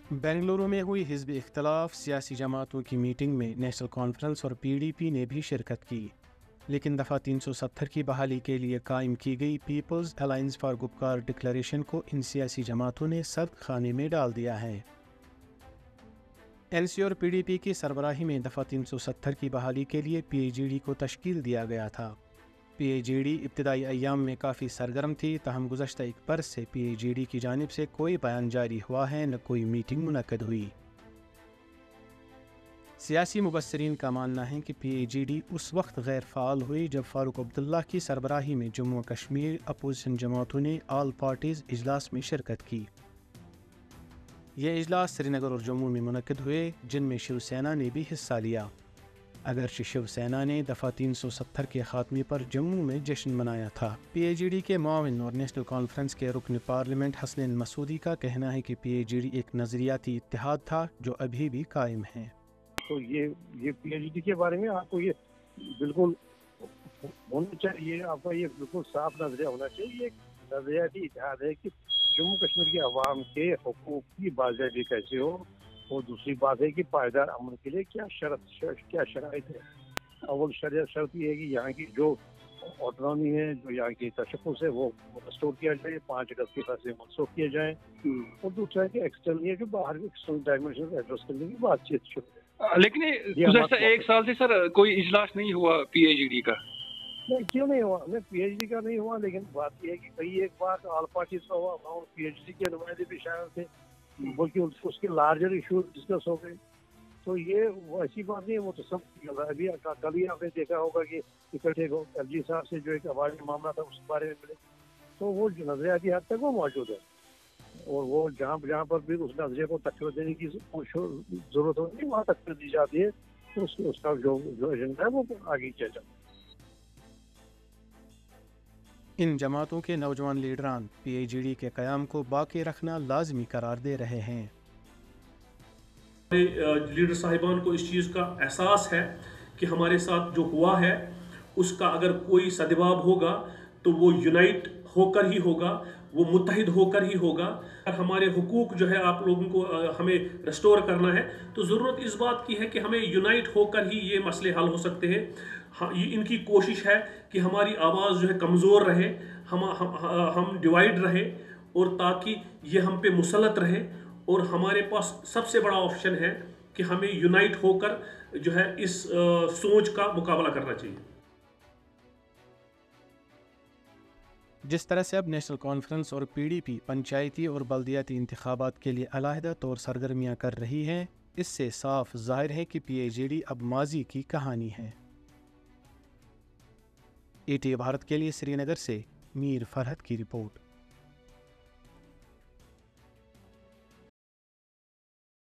बेंगलुरु में हुई हिज़्ब इख्तलाफ सियासी जमातों की मीटिंग में नेशनल कॉन्फ्रेंस और पीडीपी ने भी शिरकत की, लेकिन दफ़ा 370 की बहाली के लिए कायम की गई People's Alliance for Gupkar Declaration को इन सियासी जमातों ने सख्त खाने में डाल दिया है। एनसी और पीडीपी की सरबराही में दफ़ा 370 की बहाली के लिए पीएजीडी को तश्कील दिया गया था। पीएजीडी इब्तदाई अय्याम में काफ़ी सरगर्म थी, तहम गुज़श्ता एक बरस से पीएजीडी की जानिब से कोई बयान जारी हुआ है, न कोई मीटिंग मुनक्कद हुई। सियासी मुबस्सरीन का मानना है कि पीएजीडी उस वक्त गैर फ़ाल हुई जब फ़ारूक अब्दुल्ला की सरबराही में जम्मू कश्मीर अपोजिशन जमातों ने ऑल पार्टीज़ इजलास में शिरकत की। ये इजलास श्रीनगर और जम्मू में मुनक्किद हुए, जिनमें शिवसेना ने भी हिस्सा लिया। अगरचे शिवसेना ने दफ़ा 370 के ख़ात्मे पर जम्मू में जश्न मनाया था। पीएजीडी के मुआविन और नेशनल कॉन्फ्रेंस के रुकन पार्लियामेंट हसनैन मसूदी का कहना है कि पीएजीडी एक नज़रियाती इत्तेहाद था जो अभी भी कायम है। तो ये पीएचडी के बारे में आपको ये बिल्कुल होना चाहिए, आपका ये बिल्कुल साफ नजरिया होना चाहिए। ये नजरियाती इत्तेहाद है कि जम्मू कश्मीर के अवाम के हुकूक की बाज़ाबी कैसे हो, और दूसरी बात है कि पायदार अमन के लिए क्या शराइत है। अव्वल शर्त ये है कि यहाँ की जो ऑटोनॉमी है, जो यहाँ की तशख़्ख़ुस है, वो रिस्टोर किया जाए, 5 अगस्त के फैसले मनसूख किए जाएँ, और दूसरा है कि एक्सटर्नल जो बाहर के एक्सटर्नल डायमेंशन एड्रेस करने की बातचीत शुरू है। लेकिन गुज़श्ता 1 साल से सर कोई इजलास नहीं हुआ पीएचडी का। नहीं, क्यों नहीं हुआ? हमें पीएचडी का नहीं हुआ, लेकिन बात यह है कि कई एक बार ऑल पार्टीज का हुआ, वहाँ पीएचडी के नुमाइंदे भी शामिल थे, बल्कि उसके लार्जर इशू डिस्कस हो गए। तो ये वो ऐसी बात नहीं है, वो तो सब चल रहा है। अभी कल ही आपने देखा होगा कि इकट्ठे एलजी साहब से जो एक अवामी मामला था उसके बारे में मिले, तो वो नजरियाती हद तक वो मौजूद है, और वो जहाँ पर भी उस नजरिए को टक्कर देने की जरूरत होती है, वहाँ टक्कर दी जाती है, तो उसका जो एजेंडा है वो आगे किया जाता है। इन जमातों के नौजवान लीडरान पीएजीडी के क़याम को बाकी रखना लाजमी करार दे रहे हैं। लीडर साहिबान को इस चीज़ का एहसास है कि हमारे साथ जो हुआ है उसका अगर कोई सद्भाव होगा तो वो यूनाइट होकर ही होगा, वो मुत्तहिद होकर ही होगा। अगर हमारे हुकूक जो है आप लोगों को हमें रिस्टोर करना है, तो ज़रूरत इस बात की है कि हमें यूनाइट होकर ही ये मसले हल हो सकते हैं। ये इनकी कोशिश है कि हमारी आवाज़ जो है कमज़ोर रहे, हम डिवाइड रहे, और ताकि ये हम पे मुसलत रहे, और हमारे पास सबसे बड़ा ऑप्शन है कि हमें यूनाइट होकर जो है इस सोच का मुकाबला करना चाहिए। जिस तरह से अब नेशनल कॉन्फ्रेंस और पीडीपी पंचायती और बल्दियाती इंतखाबात के लिए अलहदा तौर सरगर्मियाँ कर रही हैं, इससे साफ जाहिर है कि पीएजीडी अब माजी की कहानी है। ETA भारत के लिए श्रीनगर से मीर फरहत की रिपोर्ट।